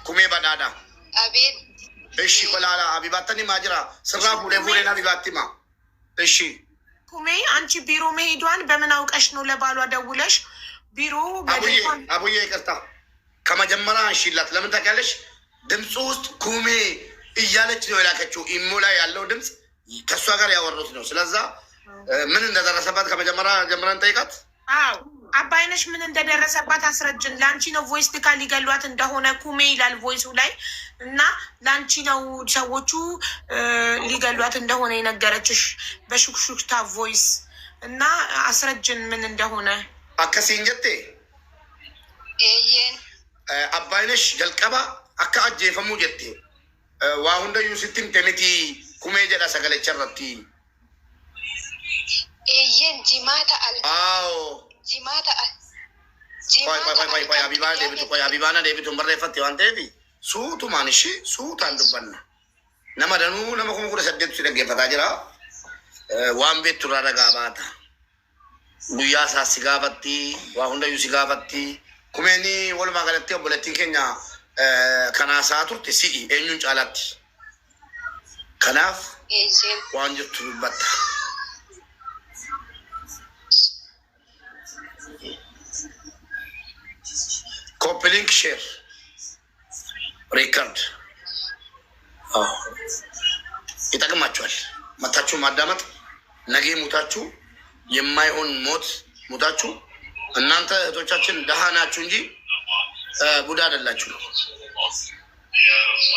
Kume badada. Abid. Eshi kolala abibatani majra. Sirra fule na abibatima. Eshi. Kume አንቺ ቢሮ መሄዷን በምን አውቀሽ ነው ለባሏ ደውለሽ ቢሮ አቡዬ ይቅርታ ከመጀመሪያ አንሺላት ለምን ታውቂያለሽ? ድምፁ ውስጥ ኩሜ እያለች ነው የላከችው። ኢሞ ላይ ያለው ድምፅ ከእሷ ጋር ያወሩት ነው። ስለዛ ምን እንደደረሰባት ከመጀመሪያ ጀምረን ጠይቃት። አዎ አባይነሽ ምን እንደደረሰባት አስረጅን። ለአንቺ ነው ቮይስ ልካ ሊገሏት እንደሆነ ኩሜ ይላል ቮይሱ ላይ እና ለአንቺ ነው ሰዎቹ ሊገሏት እንደሆነ የነገረችሽ በሹክሹክታ ቮይስ እና አስረጅን ምን እንደሆነ። አከሲን ጀቴ አባይነሽ ጀልቀባ አካ አጀፈሙ ጀቴ ዋሁንደ ዩሲቲም ቴሚቲ ኩሜ ጀዳ ሰገለቸረቲ ኤየን ጂማታ አል አዎ ጂማታ አል ቆይ አቢባና ዴቢቱ መረፈት ዋንቴፊ ሱቱ ማንሺ ሱቱ አንዱበና ነመደኑ ነመኩሙ ኩደ ሰደቱ ሲደገፈታ ጅራ ዋን ቤቱ ራረጋባታ ጉያ ሳሲጋፈቲ ዋሁንደ ዩሲጋፈቲ ኩሜኒ ወልማ ገለቴ ኦቦለቲን ኬኛ ከናሳ ቱርቴ ሲኢ ኤኙን ጫላቲ ከናፍ ዋን ጅርቱ ዱበታ ኮፕሊንክ ሼር ሪከርድ ይጠቅማችኋል። መታችሁ ማዳመጥ ነገ ሙታችሁ የማይሆን ሞት ሙታችሁ እናንተ እህቶቻችን ደሃ ናችሁ እንጂ ቡዳ አይደላችሁ።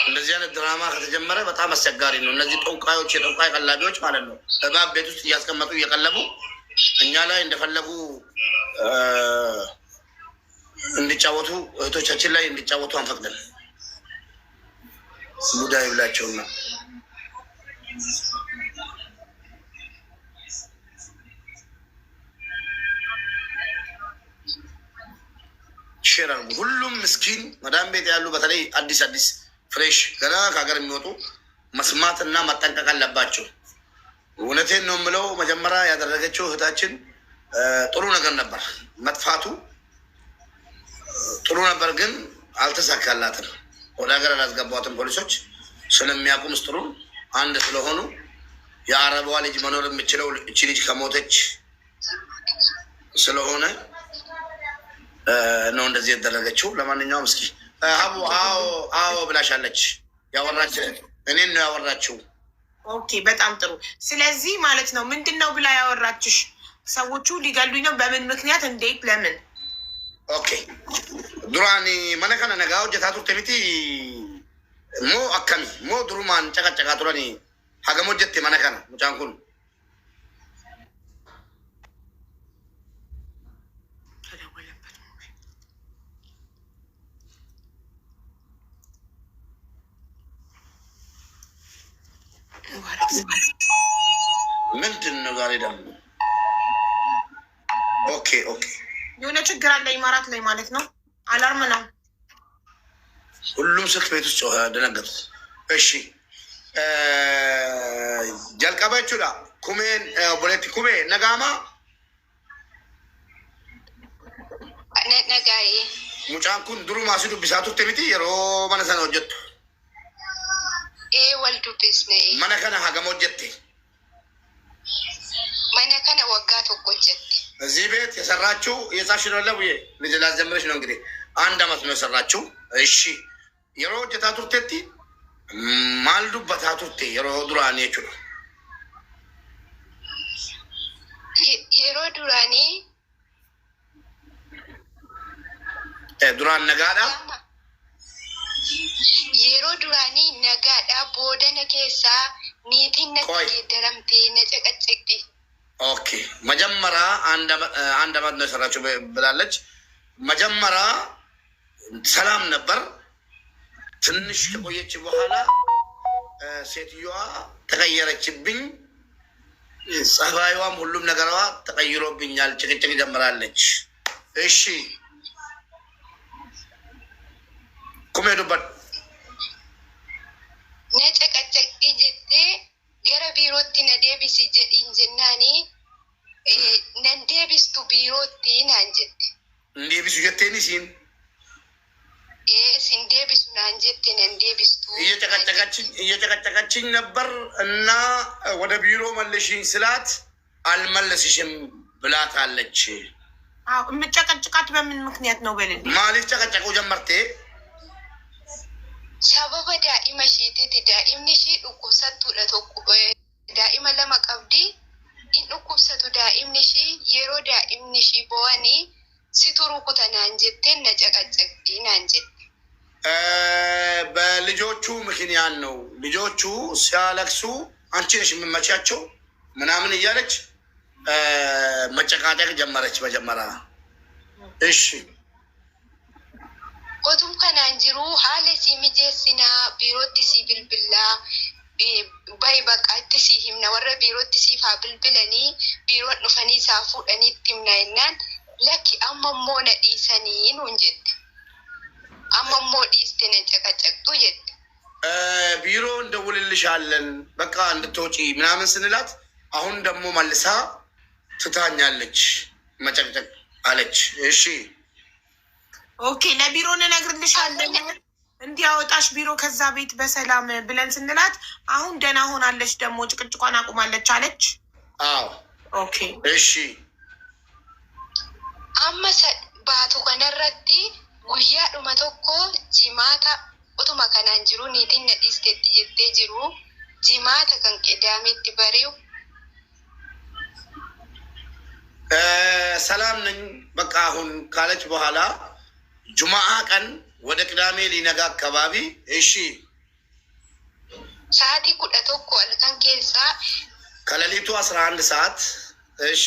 እንደዚህ አይነት ድራማ ከተጀመረ በጣም አስቸጋሪ ነው። እነዚህ ጠንቋዮች የጠንቋይ ቀላቢዎች ማለት ነው እባብ ቤት ውስጥ እያስቀመጡ እየቀለቡ እኛ ላይ እንደፈለጉ እንዲጫወቱ እህቶቻችን ላይ እንዲጫወቱ አንፈቅድም። ቡዳ ይብላቸውና ሼር አድርጉ። ሁሉም ምስኪን መዳም ቤት ያሉ በተለይ አዲስ ፍሬሽ ገና ከሀገር የሚወጡ መስማትና መጠንቀቅ አለባቸው። እውነቴን ነው የምለው። መጀመሪያ ያደረገችው እህታችን ጥሩ ነገር ነበር። መጥፋቱ ጥሩ ነበር፣ ግን አልተሳካላትም። ወደ ሀገር አላስገባትም ፖሊሶች ስለሚያውቁ ምስጢሩን አንድ ስለሆኑ የአረቧ ልጅ መኖር የምችለው እቺ ልጅ ከሞተች ስለሆነ ነው እንደዚህ ያደረገችው። ለማንኛውም እስኪ ሀቡ አዎ ብላሻለች። ያወራች እኔን ነው ያወራችው። ኦኬ በጣም ጥሩ። ስለዚህ ማለት ነው ምንድን ነው ብላ ያወራችሽ? ሰዎቹ ሊገሉኝ ነው። በምን ምክንያት? እንዴት? ለምን? ኦኬ ዱራኒ መነከነ ነጋ ጀታቱ ተሚቲ ሞ አካሚ ሞ ዱሩማን ጨቀጨቃ ቱረኒ ሀገሞ ጀቴ መነከነ ሙጫንኩን ምንድን ነው ዛሬ ደግሞ? ኦኬ የሆነ ችግር አለ ኢማራት ላይ ማለት ነው። አላርም ነው። ሁሉም ስልክ ቤት ውስጥ ደነገጡት። እሺ ጀልቀበቹ ዳ ኩሜን ቦሌቲ ኩሜ ነጋማ ነጋዬ ሙጫንኩን ድሩ ማሲ ዱቢሳቱ ተሚቲ የሮ መነሰነ ሆጀቱ ወልዱ ቢስነ መነከነ ሀገሞ ጀቴ መነከነ ወጋ ተቆጨት እዚህ ቤት የሰራችው የጻፍሽ ነው ለቡዬ ልጅ ላዘምርሽ ነው እንግዲህ 1 አመት ነው የሰራችው። እሺ የሮ ጀታቱርቴቲ ማልዱ በታቱርቴ የሮ ዱራኒ ይችሉ የሮ ዱራኒ ዱራን ነጋዳ የሮ ዱራኒ ነጋዳ ቦደነ ኬሳ ኒቲነ ደረምቲ ነጨቀጨቅቲ ኦኬ መጀመሪያ 1 አመት ነው የሰራችው ብላለች። መጀመሪያ ሰላም ነበር። ትንሽ ከቆየች በኋላ ሴትዮዋ ተቀየረችብኝ። ጸባይዋም ሁሉም ነገሯ ተቀይሮብኛል። ጭቅጭቅ ጀምራለች። እሺ ኩሜዱበት ነጨቀጨቅቲ ጀቴ ገረ ቢሮቲ ነዴቢስ ጀዲን ጀናኒ ነንዴቢስቱ ቢሮቲ ናንጀት እንዴቢሱ ጀቴኒ ሲን ናንጀቴን እንዴብስቱ እየጨቀጨቀችኝ ነበር እና ወደ ቢሮ መልሽኝ ስላት አልመለስሽም ብላታለች። የምጨቀጭቃት በምን ምክንያት ነው? በልልኝ ማሊፍ ጨቀጨቁ ጀመርቴ ሰበበ ዳኢመ ሺቲቲ ዳኢምኒ ሺ ዱኩብሰቱudha tokko daa'ima lama qabdi in dhukkubsatu daa'imni ishii yeroo daa'imni ishii bo'anii situ rukuta naan jettee na caqacaqxii naan jette. በልጆቹ ምክንያት ነው። ልጆቹ ሲያለቅሱ አንቺ ነሽ የምመቻቸው ምናምን እያለች መጨቃጨቅ ጀመረች መጀመሪያ። እሺ otum kanaan jiru haala sii mijeessinaa biirootti sii bilbilaa bayi bakka itti sii himna warra biirootti siif haa bilbilanii biiroon dhufanii isaa fuudhanii itti himna jennaan lakki amma immoo na dhiisanii nuun jette. amma immoo dhiiste na caqacaqxu jette. ቢሮ እንደውልልሻለን በቃ እንድትወጪ ምናምን ስንላት አሁን ደግሞ መልሳ ትታኛለች መጨቅጨቅ አለች። እሺ ኦኬ ለቢሮ እንነግርልሻለን እንዲያወጣሽ ቢሮ ከዛ ቤት በሰላም ብለን ስንላት አሁን ደህና ሆናለች ደግሞ ጭቅጭቋን አቁማለች አለች። አዎ ኦኬ እሺ አመሰ ባቱ ከነረቲ ጉያ ዱመ tokko jimaata utuma kanaan jiru niitiin na dhiisteetti jettee jiru jimaata kan qedaametti bari'u ሰላም ነኝ በቃ አሁን ካለች በኋላ ጁማአ ቀን ወደ ቅዳሜ ሊነጋ አካባቢ እሺ ሰዓቲ ኩዳ tokko halkan keessa ከሌሊቱ 11 ሰዓት እሺ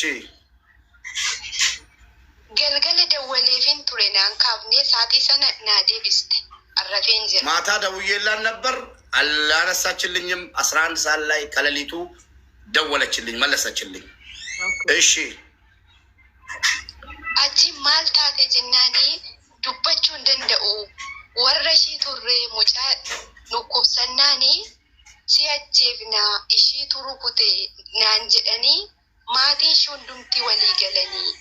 galgala dawwaleefin ture naan kaafne sa'aatii sana naa deebiste arrafeen jira ማታ ደውዬላት ነበር አላነሳችልኝም 11 ሰዓት ላይ ከሌሊቱ ደወለችልኝ መለሰችልኝ እሺ achi maal taate jennaanii dubbachuu hin danda'u warra ishii turre mucaa dhukkubsannaanii si ajjeefna ishiitu rukute naan jedhanii maatiin ishii hundumti walii galanii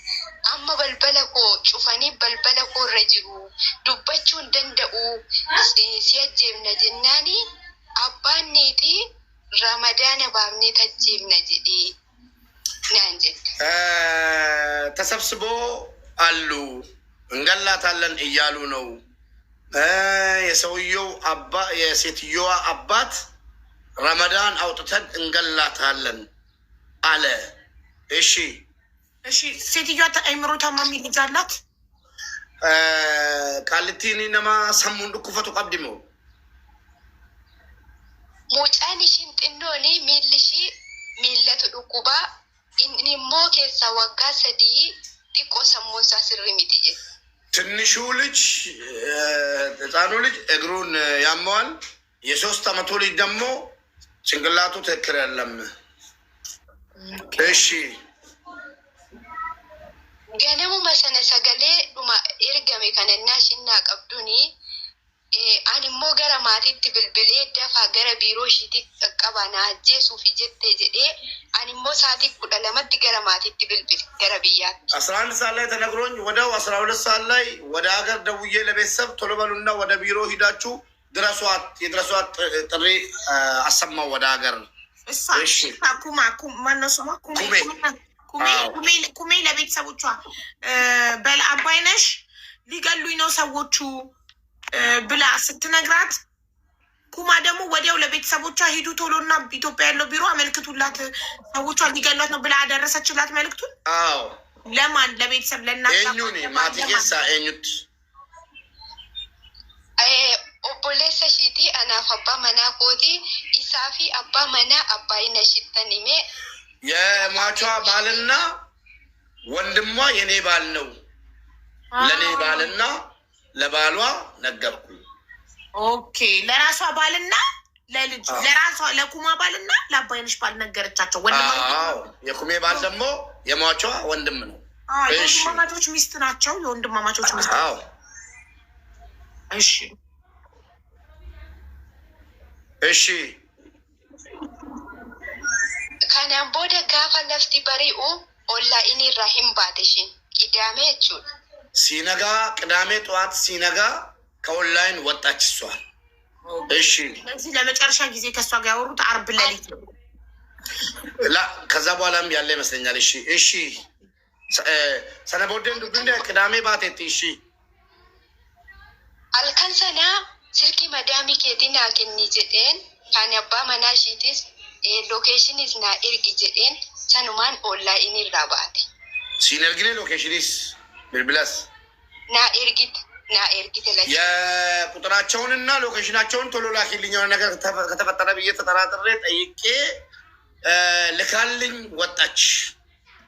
amma balbala koo cufanii balbala koo irra jiru dubbachuu hin danda'u si ajjeefna jennaanii abbaan niitii ramadaana baafnee tajjeefna jedhee naan jedhe. ተሰብስቦ አሉ እንገላታለን እያሉ ነው። የሰውየው አባ የሴትዮዋ አባት ረመዳን አውጥተን እንገላታለን አለ። እሺ እሺ ሴትዮዋ አይምሮ ታማሚ ልጅ አላት። ቃልቲኒ ነማ ሰሙን ዱኩፈቱ ቀብድሞ ሙጫን isheen xinnooni miilli ishii miillatu dhukkubaa inni immoo keessa waggaa 3 xiqqoo sammuun isaa sirrii miti jedhe. ትንሹ ልጅ ህፃኑ ልጅ እግሩን ያመዋል። የ3 ዓመቱ ልጅ ደግሞ ጭንቅላቱ ትክክል አይደለም። እሺ ganamuma sana sagalee dhuma ergame kanannaa shinnaa qabduni ani immoo gara maatiitti bilbilee dafaa gara biiroo ishiitti qaqqabaa na ajjeesuufi jettee jedhee ani immoo sa'aatii 12tti gara maatiitti bilbile gara biyyaatti 11 ሰዓት ላይ ተነግሮኝ ወዲያው 12 ሰዓት ላይ ወደ ሀገር ደውዬ ለቤተሰብ ቶሎ በሉና ወደ ቢሮ ሂዳችሁ ድረሷት የድረሷት ጥሪ አሰማው ወደ ሀገር። እሺ ኩማ ማነው ስሟ? ኩሜ ለቤተሰቦቿ በልአባይነሽ ሊገሉኝ ነው ሰዎቹ ብላ ስትነግራት ኩማ ደግሞ ወዲያው ለቤተሰቦቿ ሂዱ ቶሎና ኢትዮጵያ ያለው ቢሮ አመልክቱላት ሰዎቿ ሊገሏት ነው ብላ አደረሰችላት መልክቱን። አዎ ለማን? ለቤተሰብ ለእናት ኤኙኒ ማቲኬሳ ኤኙት obboleessa ishiitii anaaf abbaa manaa kooti isaa fi abbaa manaa አባይነሽተን ime የሟቿ ባልና ወንድሟ የኔ ባል ነው። ለኔ ባልና ለባሏ ነገርኩ። ኦኬ ለራሷ ባልና ለልጅ ለራሷ ለኩማ ባልና ለአባይነሽ ባል ነገረቻቸው። አዎ የኩሜ ባል ደግሞ የሟቿ ወንድም ነው። የወንድማማቾች ሚስት ናቸው። የወንድማማቾች ሚስት። አዎ እሺ እሺ kanaan booda gaafa lafti bari'u ollaa inni irraa hin baateshin ቅዳሜ jechuudha. ሲነጋ ቅዳሜ ጠዋት ሲነጋ ከኦንላይን ወጣች እሷ እሺ ስለዚህ ለመጨረሻ ጊዜ ከእሷ ጋር ያወሩት አርብ ሌሊት ነው። ከዛ በኋላም ያለ ይመስለኛል። እሺ ሰነቦደን ዱብንደ ቅዳሜ ባቴት እሺ አልከንሰና ስልኪ መዳሚ ኬቲና ከኒ ጀዴን ካን አባ መናሺቲስ ሎኬሽን ኢዝ ና ኤርጊ ጀዴን ሰኑማን ኦንላይን ይራባቴ ሲነርግኔ ሎኬሽንስ ብልብላስ ና ኤርጊት ላይ የቁጥራቸውንና ሎኬሽናቸውን ቶሎ ላኪልኝ። የሆነ ነገር ከተፈጠረ ብዬ ተጠራጥሬ ጠይቄ ልካልኝ ወጣች።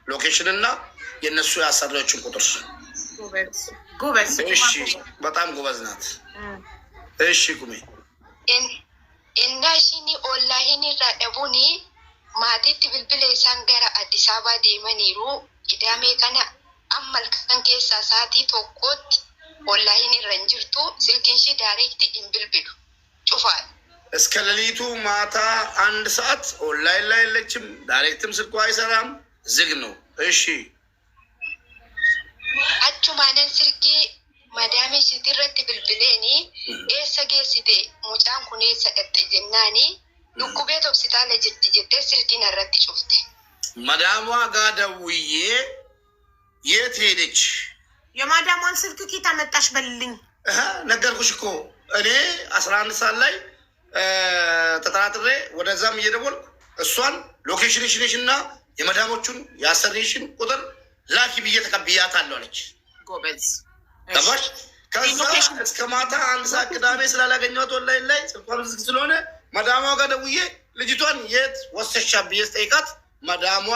ሎኬሽንና የእነሱ የአሰሪዎችን ቁጥር። ጎበዝ። እሺ በጣም ጎበዝ ናት። እሺ ቁሜ እናሽኒ ኦንላይን ይራደቡኒ ማቲት ብልብሌ ሳንገራ አዲስ አበባ ዴመኒሩ ቅዳሜ ከነ አመል ከን ኬሳ ሳቲ ቶኮት ኦንላይን ይረንጅርቱ ስልኪንሺ ዳይሬክት ኢንብልብሉ ጩፋል እስከ ሌሊቱ ማታ 1 ሰዓት ኦንላይን ላይ የለችም። ዳይሬክትም ስልኳ አይሰራም፣ ዝግ ነው። እሺ አቹማነን ስልኪ መዳሜ ሲትረት ብልብሌኒ ኤሰጌሲቴ ሙጫን ኩኔ ሰቀጥ ጀናኒ ዱኩቤት ሆስፒታል ጅት ጅት ስልኪን አረት ጩፍቴ መዳሟ ጋር ደውዬ የት ሄደች? የማዳሟን ስልክ ኪታ መጣሽ በልልኝ። ነገርኩሽ እኮ እኔ 11 ሰዓት ላይ ተጠራጥሬ ወደዛም እየደወልኩ እሷን ሎኬሽንሽን እና የመዳሞቹን የአሰሪሽን ቁጥር ላኪ ብዬ ተቀብያታለሁ አለች። ጎበዝ ገባሽ? ከዛ እስከ ማታ 1 ሰዓት ቅዳሜ ስላላገኘኋት ኦንላይን ላይ ስልኳን ዝግ ስለሆነ መዳሟ ጋር ደውዬ ልጅቷን የት ወሰሻ ብዬ ስጠይቃት መዳሟ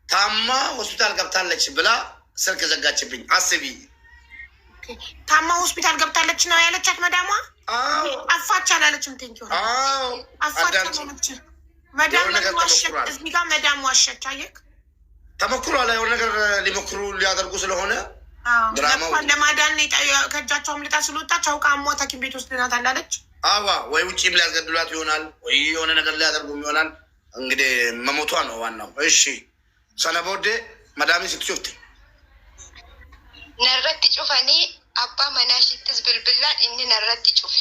ታማ ሆስፒታል ገብታለች ብላ ስልክ ዘጋችብኝ። አስቢ። ታማ ሆስፒታል ገብታለች ነው ያለቻት መዳሟ። አፋች አላለችም። ቴንኪ አፋች አላለች። መዳም ዋሸች። እዚህ ጋር መዳም ዋሸች። አየክ ተሞክሮ ላይ የሆነ ነገር ሊሞክሩ ሊያደርጉ ስለሆነ ድራማው ለማዳን ከእጃቸው አምልጣ ስለወጣች አውቃ አሟት ሐኪም ቤት ወስደናት አላለች። አዋ ወይ ውጭም ሊያስገድሏት ይሆናል ወይ የሆነ ነገር ሊያደርጉም ይሆናል። እንግዲህ መሞቷ ነው ዋናው። እሺ ሰነቦዴ መዳሚ ስትሾፍት ነረት ጩፈኒ አባ መናሽትስ ብልብላን እኒ ነረት ጩፍ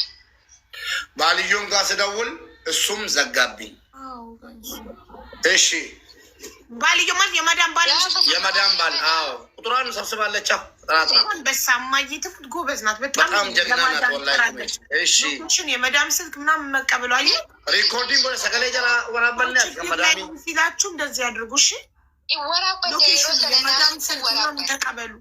ባልዮን ጋር ስደውል እሱም ዘጋብኝ። እሺ ባልዮ ማለት የመዳም ባል የመዳም ባል አዎ ቁጥሯን ሰብስባለች። በሳማዬ ትፍት ጎበዝ ናት። በጣም ጀግና ናት ወላሂ። እሺ የመዳም ስልክ ምናምን መቀበሉ አየ ሪኮርዲንግ ወደ ሰገሌ ጀራ ወራበልና ከመዳሚ ሲላችሁ እንደዚህ ያድርጉ። እሺ ይወራበል የመዳም ስልክ ምናምን ተቀበሉ።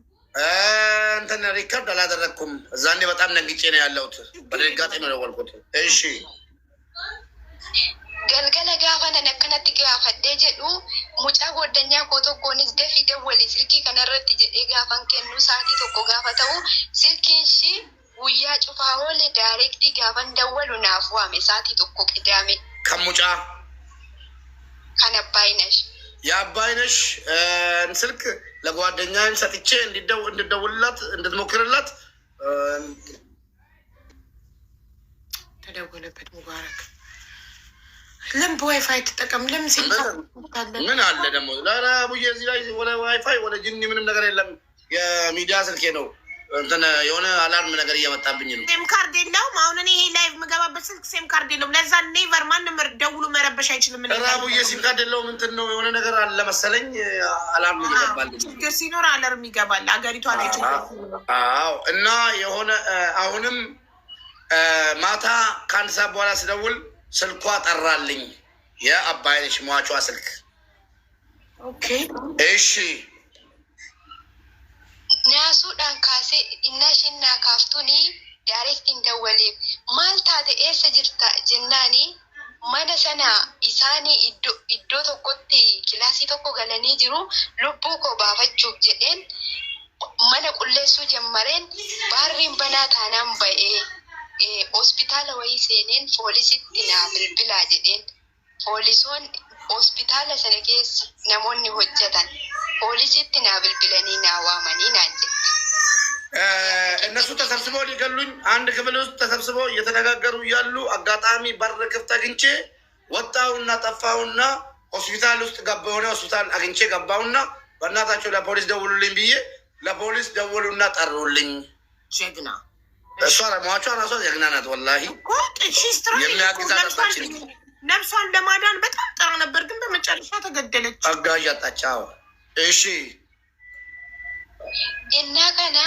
እንትን ሪከርድ አላደረግኩም። እዛኔ በጣም ነግጬ ነው ያለሁት። በድንጋጤ ነው የደወልኩት። እሺ ገልገለ ጋፈነ ነከነት ጋፈዴ ጀዱ ሙጫ ጎደኛ ኮቶኮንስ ደፊ ደወሊ ስልኪ ከነረት ጀዴ ጋፈን ከኑ ሳቲ ቶኮ ጋፈተው ስልኪንሺ ውያ ጩፋሆለ ዳይሬክት ጋፈን ደወሉ ናፉ አሜ ሳቲ ቶኮ ቅዳሜ ከሙጫ ከነባይነሽ የአባይነሽ ስልክ ለጓደኛዬም ሰጥቼ እንድደውልላት እንድትሞክርላት ተደወለበት። ሙባረክ ለምን በዋይፋይ ተጠቀም? ለምን ሲል ምን አለ ደግሞ ለቡዬ እዚህ ላይ ወደ ዋይፋይ ወደ ጅኒ ምንም ነገር የለም። የሚዲያ ስልኬ ነው። እንትን የሆነ አላርም ነገር እየመጣብኝ ነው። ሴም ካርድ የለውም። አሁን እኔ ይሄ ላይቭ የምገባበት ስልክ ሴም ካርድ የለውም። ለዛ ኔቨር ማንም ደውሎ መረበሽ አይችልም። ራቡዬ ሲም ካርድ የለውም። እንትን ነው የሆነ ነገር አለ መሰለኝ። አላርም ይገባል። ችግር ሲኖር አላርም ይገባል። አገሪቷ ላይ ችግር። አዎ እና የሆነ አሁንም ማታ ከ1 ሰዓት በኋላ ስደውል ስልኳ ጠራልኝ። የአባይነሽ ሟቿ ስልክ። ኦኬ እሺ ናሱ ዳንካሴ እናሽና ካፍቱኒ ዳይሬክት እንደወሌ ማልታተ ኤሰ ጅርታ ጀናኒ መነ ሰና ኢሳኒ ኢዶ ቶኮቲ ክላሲ ቶኮ ገለኒ ጅሩ ሉቡ ኮ ባፈቹፍ ጀዴን መነ ቁሌሱ ጀመሬን ባሪን በና ታናም በኤ ሆስፒታል ወይ ሴኔን ፖሊሲtti na bilbila jedheen poolisoon hospitaala sana keessa namoonni hojjetan poolisitti na bilbilanii na waamanii naan jedhe እነሱ ተሰብስበው ሊገሉኝ አንድ ክፍል ውስጥ ተሰብስበው እየተነጋገሩ እያሉ አጋጣሚ በር ክፍት አግኝቼ ወጣሁና ጠፋሁና ሆስፒታል ውስጥ ገባሁ። የሆነ ሆስፒታል አግኝቼ ገባሁና በእናታቸው ለፖሊስ ደውሉልኝ ብዬ ለፖሊስ ደውሉና ጠሩልኝ። ጀግና እሷ ሟቿ ራሷ ጀግና ናት። ወላሂ ነፍሷን ለማዳን በጣም ጥራ ነበር፣ ግን በመጨረሻ ተገደለች። አጋዥ አጣች። እሺ እና ከና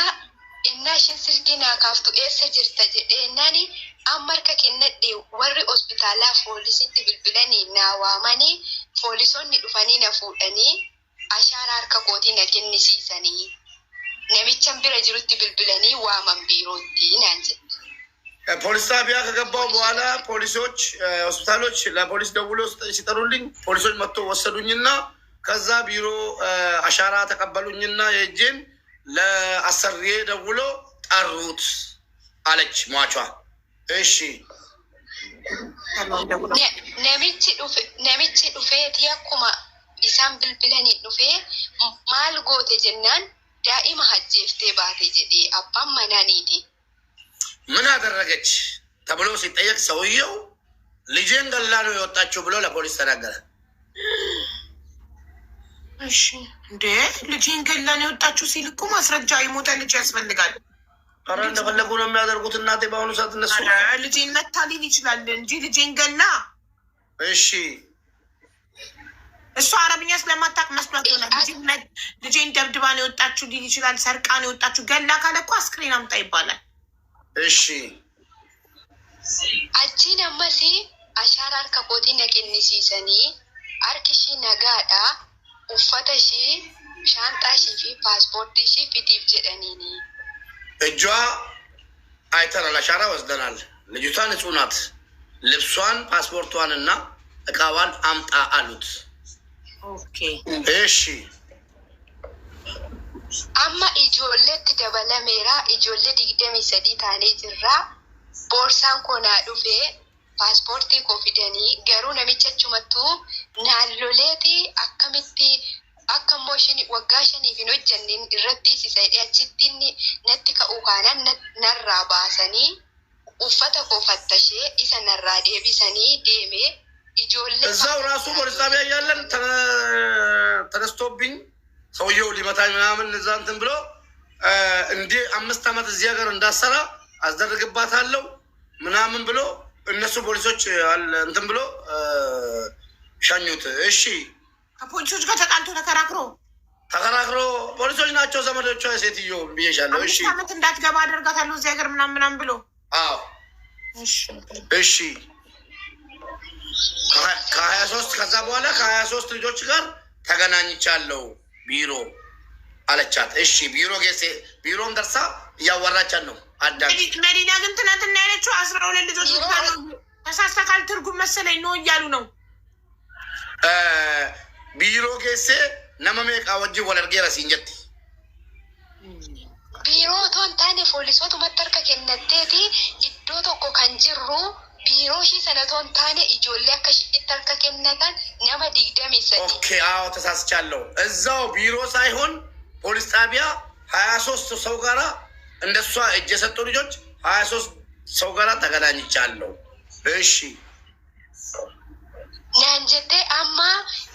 እና ሽን ስልኪና ካፍቱ ኤሰ ጅርተ ጀዴ እናኒ አመርከ ከነዴ ወሪ ሆስፒታላ ፖሊሲቲ ብልብለኒ ናዋማኒ ፖሊሶኒ ዱፈኒ ነፉደኒ አሻራ አርከ ኮቲ ነከንሲሰኒ ነሚቸን ቢረ ጅሩቲ ብልብለኒ ዋማን ቢሮቲ ናንጀ ፖሊስ ጣቢያ ከገባው በኋላ ፖሊሶች ሆስፒታሎች ለፖሊስ ደውሎ ሲጠሩልኝ ፖሊሶች መጥቶ ወሰዱኝና ከዛ ቢሮ አሻራ ተቀበሉኝና የእጄን ለአሰሪዬ ደውሎ ጠሩት አለች ሟቿ። እሺ ነሚቺ ዱፌት ያኩማ ኢሳን ብልብለኒ ዱፌ ማል ጎቴ ጀናን ዳኢማ ሀጄፍቴ ባቴ ጀዴ አባም መናኒቲ ምን አደረገች ተብሎ ሲጠየቅ ሰውየው ልጄን ገላ ነው የወጣችው ብሎ ለፖሊስ ተናገረ። እሺ እንዴ ልጄን ገላ ነው የወጣችው ሲል እኮ ማስረጃ የሞተ ልጅ ያስፈልጋል። ኧረ እንደፈለጉ ነው የሚያደርጉት እናቴ። በአሁኑ ሰዓት እነሱ ልጄን መታ ሊል ይችላል እንጂ ልጄን ገላ። እሺ እሷ አረብኛ ስለማታውቅ መስሏት ይሆናል። ልጄን ደብድባ ነው የወጣችው ሊል ይችላል። ሰርቃ ነው የወጣችው። ገላ ካለ እኮ አስክሬን አምጣ ይባላል። እሺ አቺ ነመሲ አሻራ አርከ ኮቲ ነቀንሲሰኒ አርክሺ ነጋዳ ኡፈተሺ ሻንጣሺ ፊ ፓስፖርትሺ ፊቲፍ ጀደኒኒ እጇ አይተናል። አሻራ ወስደናል። ልጅቷ ንጹህ ናት። ልብሷን ፓስፖርቷን እና እቃዋን አምጣ አሉት። ኦኬ እሺ አማ ኢጆሌት ደበለሜራ ኢጆሌ ዲግደሚ ሰዲ ታኔ ጅራ ቦርሳን ኮና ዱፌ ፓስፖርቲ ኮፊደኒ ገሩ ነሚቸቹ መቱ ናሎሌቲ አከሚቲ አከሞሽኒ ወጋሸኒ ፊኖ ጀኒን ረቲ ሲሰይዲ አችቲኒ ነቲ ከኡካናን ነራ ባሰኒ ኡፈተ ኮፈተሼ ኢሰ ነራ ዴቢሰኒ ዴሜ ኢጆሌ እዛው ራሱ ፖሊስ ጣቢያ ያለን ተነስቶብኝ ሰውየው ሊመታኝ ምናምን እዛ እንትን ብሎ እንዴ 5 ዓመት እዚህ ሀገር እንዳሰራ አስደርግባታለሁ ምናምን ብሎ እነሱ ፖሊሶች እንትን ብሎ ሻኙት። እሺ ከፖሊሶች ጋር ተጣልቶ ተከራክሮ ፖሊሶች ናቸው ዘመዶቿ ሴትዮ ብዬሻለሁ። እሺ 5 ዓመት እንዳትገባ አደርጋታለሁ እዚህ ሀገር ምናምን ብሎ አዎ እሺ ከ23 ከዛ በኋላ ከ23 ልጆች ጋር ተገናኝቻለሁ ቢሮ አለቻት። እሺ ቢሮም ደርሳ እያወራቻት ነው። አዳም መዲና ግን ትናንትና ያለችው 12 ልጆች ተሳስተካል ትርጉም መሰለኝ ነው እያሉ ነው። ቢሮ ጌሴ ነመሜቃ ወጂ ወለርጌራ ሲንጀት ቢሮ ቶንታኔ ፖሊሶቱ መተርከ ከነቴቲ ኢዶ ቶኮ ከንጅሩ ቢሮ ሺ ሰነቶን ታኔ ኢጆሌ አከሽ ተርከ ከነታን ነመ ዲግደም ይሰጥ። ኦኬ አዎ ተሳስቻለሁ። እዛው ቢሮ ሳይሆን ፖሊስ ጣቢያ 23 ሰው ጋራ እንደሷ እጅ የሰጡ ልጆች 23 ሰው ጋራ ተገናኝቻለሁ። እሺ ናንጀቴ አማ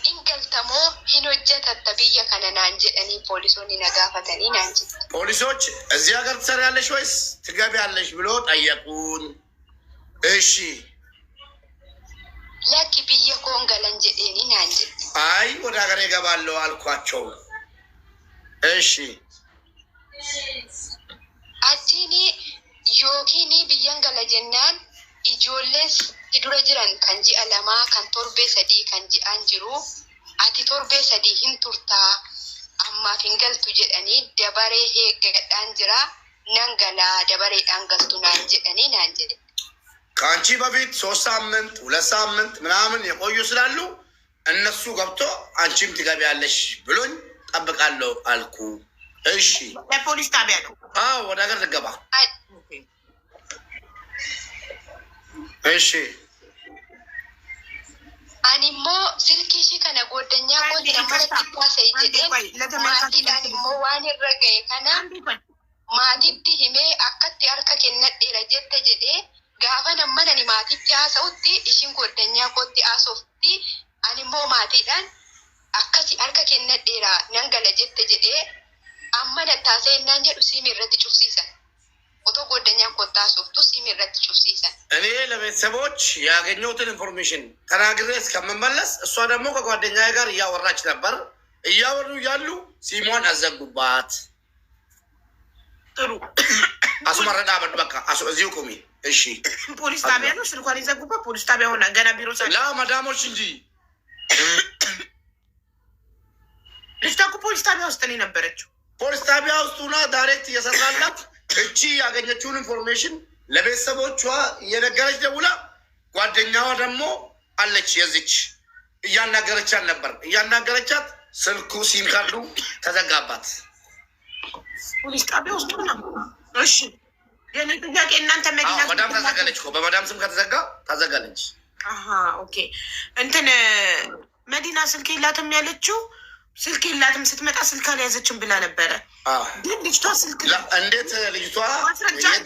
ኢንገልተሞ ሂኖጀተተ ብየ ከነ ናንጀኒ ፖሊሶኒ ነጋፈተኒ ናንጀ ፖሊሶች እዚህ ሀገር ትሰሪያለሽ ወይስ ትገቢያለሽ ብሎ ጠየቁን። እሺ ለኪ ብየ ኮንገለን ጀዴኒ ናንጀ አይ ወደ ሀገር ይገባለሁ አልኳቸው። እሺ አቺኒ ዮኪኒ ብየን ገለጀናን ኢጆሌስ ኢዱረ ጅረን ከንጂ አለማ ከን ቶርቤ ሰዲ ከንጂ አንጅሩ አቲ ቶርቤ ሰዲ ሂንቱርታ አማ ፊንገልቱ ጀደኒ ደበሬ ሄገዳን ጅራ ነንገላ ደበሬ ዳንገልቱ ናንጀደኒ ናንጀ ከአንቺ በፊት 3 ሳምንት 2 ሳምንት ምናምን የቆዩ ስላሉ እነሱ ገብቶ አንቺም ትገቢያለሽ ብሎኝ ጠብቃለሁ አልኩ። እሺ ለፖሊስ ጣቢያ ነው። አዎ ወደ ሀገር ልገባ። እሺ አኒሞ ስልኪሺ ከነ ጎደኛ ኮት ነመረት ታሰይ ጀዴ ማቲ አኒሞ ዋን ረገ ከና ማቲቲ ሂሜ አከቲ አርከ ከነዴ ረጀተ ጀዴ ጋፈ ነመነኒ ማቲቲ አሰውቲ ኢሽን ጎደኛ ኮት አሶፍቲ አኒሞ ማቲዳን አከቲ አርከ ከነዴራ ነንገለ ጀተ ጀዴ አመነ ታሰይ ናንጀ ዱሲ ሚረቲ ጩፍሲሰን otoo goddanyaa kottaa softu siim irratti cufsiisan. እኔ ለቤተሰቦች ያገኘሁትን ኢንፎርሜሽን ተናግሬ እስከምመለስ እሷ ደግሞ ከጓደኛዬ ጋር እያወራች ነበር። እያወሩ ያሉ ሲሟን አዘጉባት። ጥሩ አስመረዳ በቃ እዚሁ ቁሚ። እሺ ፖሊስ ጣቢያ ነው ስልኳን ይዘጉባት። ፖሊስ ጣቢያ ሆና ገና ቢሮ ላ መዳሞች እንጂ ልጅቷ እኮ ፖሊስ ጣቢያ ውስጥ ነው የነበረችው። ፖሊስ ጣቢያ ውስጥ ሆና ዳይሬክት እየሰራላት እቺ ያገኘችውን ኢንፎርሜሽን ለቤተሰቦቿ እየነገረች ደውላ፣ ጓደኛዋ ደግሞ አለች የዚች እያናገረቻት ነበር። እያናገረቻት ስልኩ ሲም ካርዱ ተዘጋባት። ፖሊስ ጣቢያ ውስጥ ነው። እሺ የኔ ጥያቄ እናንተ መዲና መዳም ተዘጋለች እኮ በመዳም ስም ከተዘጋ ታዘጋለች። ኦኬ እንትን መዲና ስልክ የላትም ያለችው ስልክ የላትም ስትመጣ ስልክ አልያዘችም ብላ ነበረ። ግን ልጅቷ ስልክ እንዴት ልጅቷ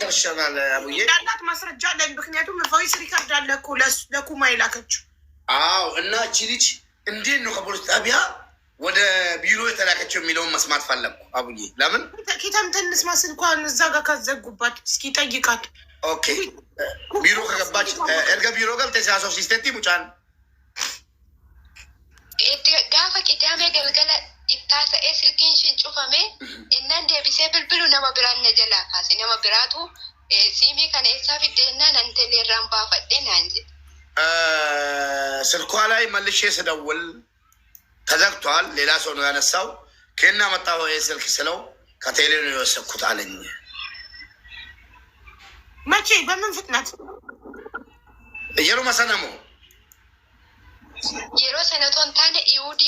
ደርሸናል አቡዬ ያላት ማስረጃ አለን። ምክንያቱም ቮይስ ሪካርድ አለ እኮ ለኩማ የላከችው። እና እቺ ልጅ እንዴት ነው ከፖሊስ ጣቢያ ወደ ቢሮ የተላከችው የሚለውን መስማት ፈለግኩ አቡዬ። ለምን ኬታም ተንስማ ስልኳን እዛ ጋር ካዘጉባት እስኪ ጠይቃት። ኦኬ ቢሮ ከገባች ኤርገ ቢሮ ገብተ ሲያሶ ሲስተቲ ሙጫን gaafa qidaamee galgala ittaasa'ee silkiin shin cufame innan deebisee bilbilu nama biraan na jalaa kaase. Nama biraatu siimii kana eessaa fiddeenaa nan teleerraan baafadhe naan jedhe. ስልኳ ላይ መልሼ ስደውል ተዘግቷል። ሌላ ሰው ነው ያነሳው። ከና መጣው ስልክ ስለው ከቴሌ ነው የወሰድኩት አለኝ። መቼ በምን ፍጥነት የሩ መሰነሙ yeroo sanatoon taane iwudi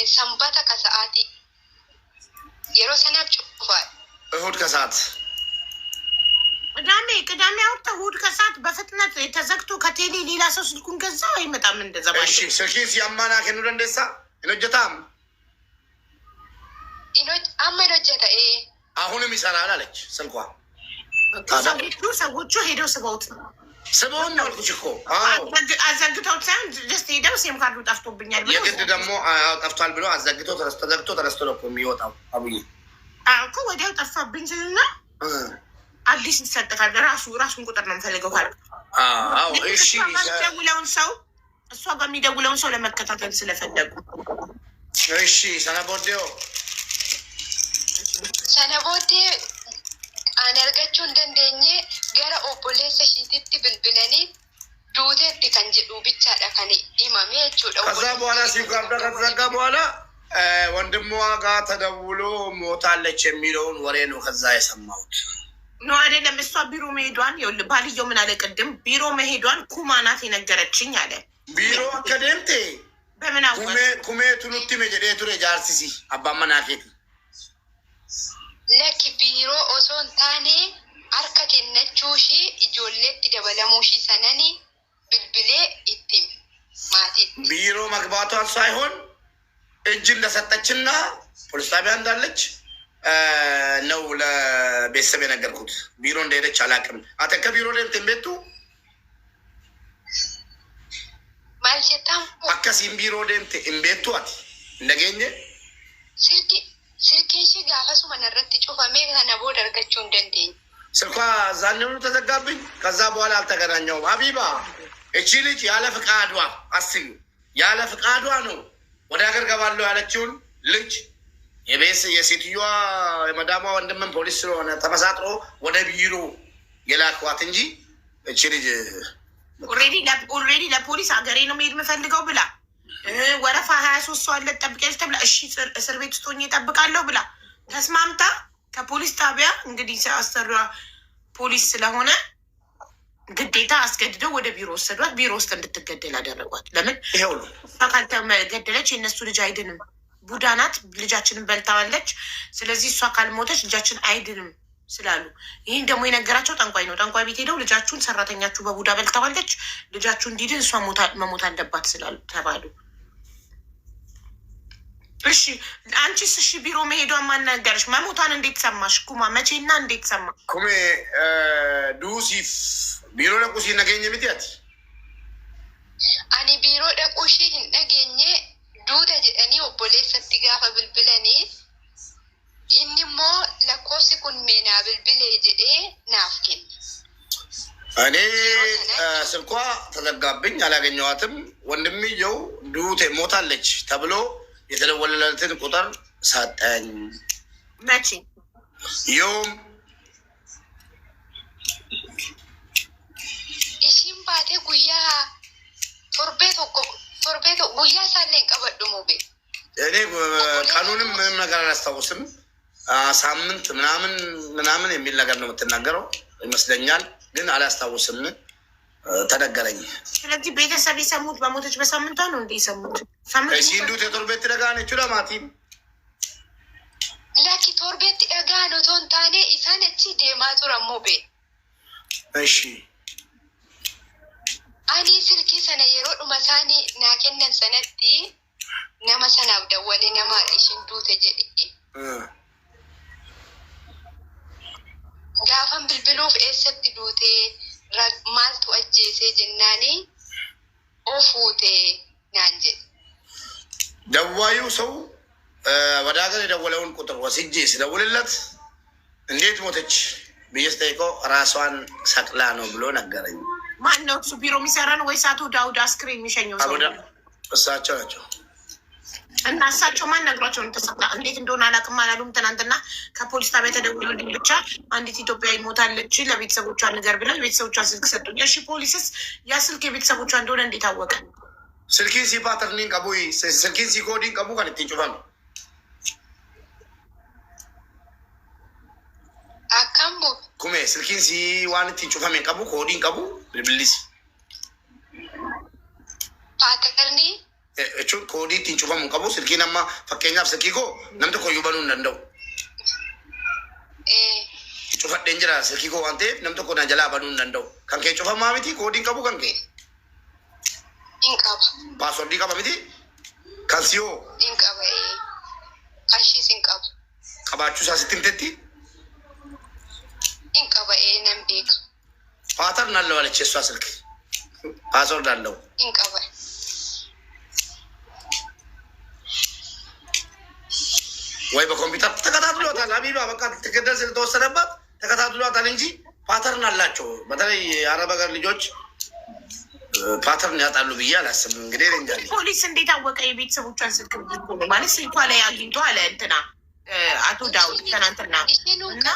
sanbata kasa'aati yeroo sanaaf cufaal እሁድ ከሰዓት ቅዳሜ አውጥተ እሁድ ከሰዓት በፍጥነት ተዘግቶ ከቴሌ ሌላ ሰው ስልኩን ገዛ አይመጣም። እንደዛ ማለት እሺ ስልኪ ሲያማና ከኑ ደንደሳ ኢኖጀታም አማ ኢኖጀታ አሁንም ይሰራል አለች ስልኳ። ሰዎቹ ሄደው ስበውት ነው ስበውን ነው አልኩሽ እኮ አዘግተውት ሳይሆን ጀስት ሄደው ሲም ካርዱ ጠፍቶብኛል ብሎ የግድ ደግሞ ጠፍቷል ብሎ አዘግተው ተዘግቶ ተረስቶ ነው የሚወጣው አቡዬ እኮ ወዲያው ጠፋብኝ ስልና አዲስ ይሰጥካል። ራሱን ቁጥር ነው የምፈልገው ካለ እሺ ደውለውን ሰው እሷ ጋር የሚደውለውን ሰው ለመከታተል ስለፈለጉ እሺ ሰነቦዴው ani argachuu hin dandeenye gara obboleessa ishiititti bilbilanii duuteetti kan jedhu bichaadha kan himame jechuudha. ከዛ በኋላ ሲም ካርዷ ከተዘጋ በኋላ ወንድሟ ጋር ተደውሎ ሞታለች የሚለውን ወሬ ነው ከዛ የሰማሁት። ነው አይደለም። እሷ ቢሮ መሄዷን ይኸውልህ፣ ባልየው ምን አለ ቅድም ቢሮ መሄዷን ኩማ ናት የነገረችኝ አለ። ቢሮ አከደምቴ በምን አወቅ ኩሜ ቱኑቲ መጀዴ ቱሬ ጃርሲሲ አባመናኬት lakki biiroo osoo hin taane harka kennachuushii ijoolleetti dabalamuushii sanani bilbilee itti maatiitti ቢሮ መግባቷን ሳይሆን እጅ እንደሰጠችና ፖሊስ ጣቢያ እንዳለች ነው ለቤተሰብ የነገርኩት። ቢሮ እንደሄደች አላውቅም። አተ ከቢሮ ደምቴን ቤቱ ማልሸታም አከሲም ቢሮ ደምቴ እምቤቱ አት እንደገኘ silkiishi gaafasuma narratti cufamee kana booda argachuu hin dandeenye. ስልኳ ዛኔውኑ ተዘጋብኝ። ከዛ በኋላ አልተገናኘውም። ሀቢባ እቺ ልጅ ያለ ፍቃዷ አስዩ፣ ያለ ፍቃዷ ነው ወደ ሀገር ገባለሁ ያለችውን ልጅ የሴትዮዋ የመዳሟ ወንድምን ፖሊስ ስለሆነ ተመሳጥሮ ወደ ቢሮ የላኳት እንጂ እቺ ልጅ ኦልሬዲ ለፖሊስ ሀገሬ ነው መሄድ የምፈልገው ብላ ወረፋ 23 ሰው አለ ጠብቂያለሽ ተብላ እሺ እስር ቤት ውስጥ ሆኜ እጠብቃለሁ ብላ ተስማምታ ከፖሊስ ጣቢያ እንግዲህ አሰሪዋ ፖሊስ ስለሆነ ግዴታ አስገድደው ወደ ቢሮ ወሰዷት። ቢሮ ውስጥ እንድትገደል አደረጓት። ለምን ይሄው ነው ካልተገደለች የእነሱ ልጅ አይድንም። ቡዳ ናት፣ ልጃችንን በልታዋለች። ስለዚህ እሷ ካልሞተች ልጃችን አይድንም ስላሉ ይህን ደግሞ የነገራቸው ጠንቋይ ነው። ጠንቋይ ቤት ሄደው ልጃችሁን ሰራተኛችሁ በቡዳ በልታዋለች፣ ልጃችሁ እንዲድን እሷ መሞት አለባት ስላሉ ተባሉ። እሺ አንቺስ? እሺ ቢሮ መሄዷን ማን ነገረሽ? መሞቷን እንዴት ሰማሽ? ኩማ መቼና እንዴት ሰማ? ኩሜ ዱሲፍ ቢሮ ደቁሲ ነገኘ ምትያት አኒ ቢሮ ደቁሺ ህንደገኘ ዱተ ጀደኒ ኦቦሌሰቲ ጋፈ ብልብለኒ inni immoo lakkoofsi kun meenaa bilbilee jedhee naaf kenne. እኔ ስልኳ ተዘጋብኝ አላገኘኋትም። ወንድምየው ዱቴ ሞታለች ተብሎ የተደወለለትን ቁጥር ሰጠኝ። መቼ ይኸውም ishiin baatee guyyaa torbee guyyaa isaallee hin qabadhu mube እኔ ቀኑንም ምንም ነገር አላስታውስም። ሳምንት ምናምን የሚል ነገር ነው የምትናገረው ይመስለኛል፣ ግን አላስታውስም። ተነገረኝ። ስለዚህ ቤተሰብ የሰሙት በሞተች በሳምንቷ ነው እንደ የሰሙት ሲንዱት የቶርቤት ደጋነች ለማቲ ላኪ ቶርቤት ደጋኖ ቶንታኔ ኢሳን እቺ ዴማቱራ ሙቤ እሺ ani silkii sana yeroo dhuma isaanii naa kennan sanatti nama sanaaf dawwale nama ishiin duute jedhe. Gaafan bilbiluuf eessatti duute maaltu ajjeesee jennaani ofuute naan jedhe. ደዋዩ ሰው ወደ ሀገር የደወለውን ቁጥር ወስጄ ስደውልለት እንዴት ሞተች ብዬ ስጠይቀው ራሷን ሰቅላ ነው ብሎ ነገረኝ። ማን ነው እሱ? ቢሮ የሚሰራ ነው ወይስ አቶ ዳውድ አስክሬን የሚሸኘው ሰው? እሳቸው ናቸው። እና እሳቸው ማን ነግሯቸው ተሰቅላ እንዴት እንደሆነ አላውቅም አላሉም። ትናንትና ከፖሊስ ጣቢያ ተደውሎልኝ ብቻ አንዲት ኢትዮጵያዊ ሞታለች ለቤተሰቦቿ ንገር ብለው የቤተሰቦቿ ስልክ ሰጡኝ። እሺ ፖሊስስ ያ ስልክ የቤተሰቦቿ እንደሆነ እንዴት አወቀ? ስልኪን ሲፓተርኒን ቀቡ ስልኪን ሲኮዲን ቀቡ ከልት ይጩፋል አካምቡ ኩሜ ስልኪን ሲ ዋንቲ ጩፋሜን ቀቡ ኮዲን ቀቡ ብልብሊስ ፓተርኒ እቹን ኮዲ ቲንጩፋሙ ቀቡ ስልኪን አማ ፈኬኛፍ ስልኪኮ ነምተ ኮዩ በኑ እንደው ጩፋ ደንጀራ ስልኪኮ ዋንቴ ነምተ ኮና ጀላ በኑ እንደው ከንኬ ጩፋ ማሚቲ ኮዲን ቀቡ ከንኬ ኢንቀባ ፓስወርድ ቀባ ሚቲ ካንሲዮ ኢንቀባ ካሺ ሲንቀባ ቀባቹ ሳስቲምተቲ ኢንቀባ ነምቤክ ፓተርን አለው አለች እሷ ስልክ ፓስወርድ አለው ኢንቀባ ወይ በኮምፒውተር ተከታትሏታል። ሀቢባ በቃ ትገደል ስለተወሰነባት ተከታትሏታል እንጂ ፓተርን አላቸው። በተለይ የአረብ ሀገር ልጆች ፓተርን ያጣሉ ብዬ አላስብም። እንግዲህ ረንጃል ፖሊስ እንዴት አወቀ የቤተሰቦቿን ስልክ ማለት ስልኳ ላይ አግኝቶ አለ እንትና አቶ ዳውድ ትናንትና እና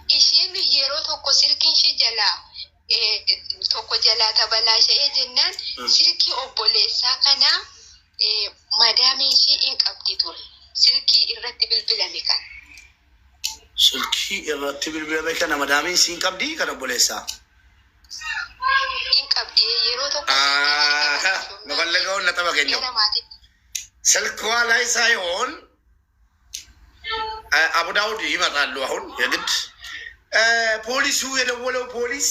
isheen yeroo tokko silkiin ishee jalaa tokko jalaa tabalaasha'ee jennaan silkii obboleessaa kanaa madaameen ishee hin qabdi ture. Silkii irratti bilbilame kana. Silkii irratti bilbilame kana madaameen ishee hin qabdi kan obboleessaa. Hin qabdi yeroo tokko. Mafallagaውን ነጥብ አገኘው ስልኳ ላይ ሳይሆን አቡ ዳውድ ይመጣሉ። አሁን የግድ ፖሊሱ የደወለው ፖሊስ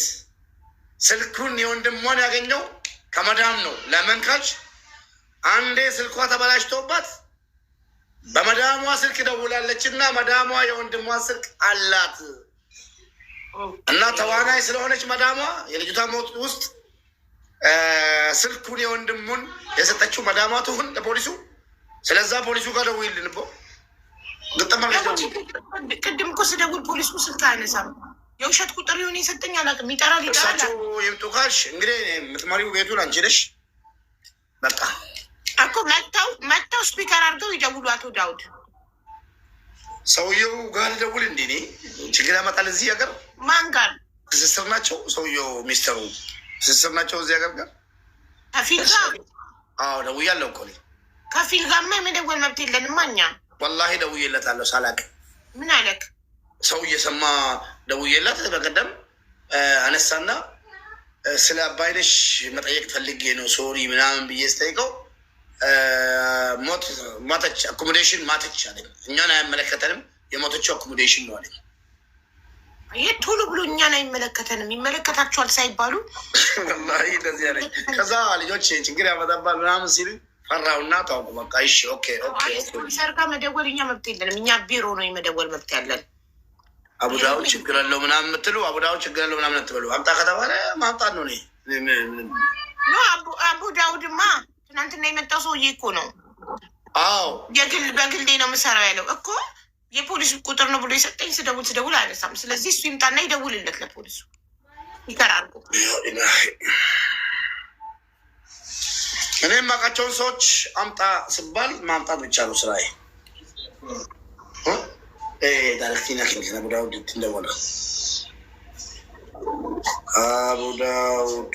ስልኩን የወንድሟን ያገኘው ከመዳም ነው። ለምን ካልሽ አንዴ ስልኳ ተበላሽቶባት በመዳሟ ስልክ ደውላለች እና መዳሟ የወንድሟ ስልክ አላት እና ተዋናይ ስለሆነች መዳሟ የልጅቷ ሞት ውስጥ ስልኩን የወንድሙን የሰጠችው መዳሟ ትሁን ለፖሊሱ። ስለዛ ፖሊሱ ጋር ደውይልን እኮ ቅድም እኮ ስደውል ፖሊሱ ስልክ አይነሳም። የውሸት ቁጥር ይሁን የሰጠኝ አላውቅም። ይጠራል እሳቸው ይምጡ ካልሽ እንግዲህ የምትመሪው ቤቱን አንቺ ነሽ። በቃ እኮ መጥተው ስፒከር አድርገው ይደውሉ። አቶ ዳውድ ሰውየው ጋር ልደውል እንዴ? እኔ ችግር ያመጣል እዚህ ሀገር። ማን ጋር? ትስስር ናቸው ሰውየው ሚስተሩ ትስስር ናቸው እዚህ ሀገር ጋር ከፊል ጋር። አዎ ደውያለሁ እኮ ከፊል ጋርማ የመደወል መብት የለንም እኛ። ወላሂ ደውዬለታለሁ ሳላቅ። ምን አለክ? ሰው እየሰማ ደውዬለት በቀደም አነሳና ስለ አባይነሽ መጠየቅ ፈልጌ ነው ሶሪ ምናምን ብዬ ስጠይቀው ሞተች አኮሞዴሽን ማተች አለኝ። እኛን አያመለከተንም የሞተችው አኮሞዴሽን ነው አለኝ። ይህ ቶሎ ብሎ እኛን አይመለከተንም ይመለከታችኋል ሳይባሉ ወላሂ እንደዚህ አለኝ። ከዛ ልጆች ችግር ያመጣባል ምናምን ሲሉ ፈራውና ታውቁ በቃ እሺ ኦኬ ሰርጋ መደወል እኛ መብት የለንም። እኛ ቢሮ ነው የመደወል መብት ያለን። አቡዳውድ ችግር አለው ምናምን የምትሉ አቡዳውድ ችግር አለው ምናምን አትበሉ። አምጣ ከተባለ ማምጣት ነው። አቡ ዳውድማ ትናንትና የመጣው ሰውዬ እኮ ነው። አዎ በግሌ ነው የምሰራው ያለው እኮ የፖሊስ ቁጥር ነው ብሎ የሰጠኝ። ስደውል አያነሳም። ስለዚህ እሱ ይምጣና ይደውልለት ለፖሊሱ ይከራርጉ። እኔ የማውቃቸውን ሰዎች አምጣ ስባል ማምጣት ብቻ ነው ስራዬ። ዳይሬክቲና ክሊክ ቡዳውድ እንደሆነ አቡዳውድ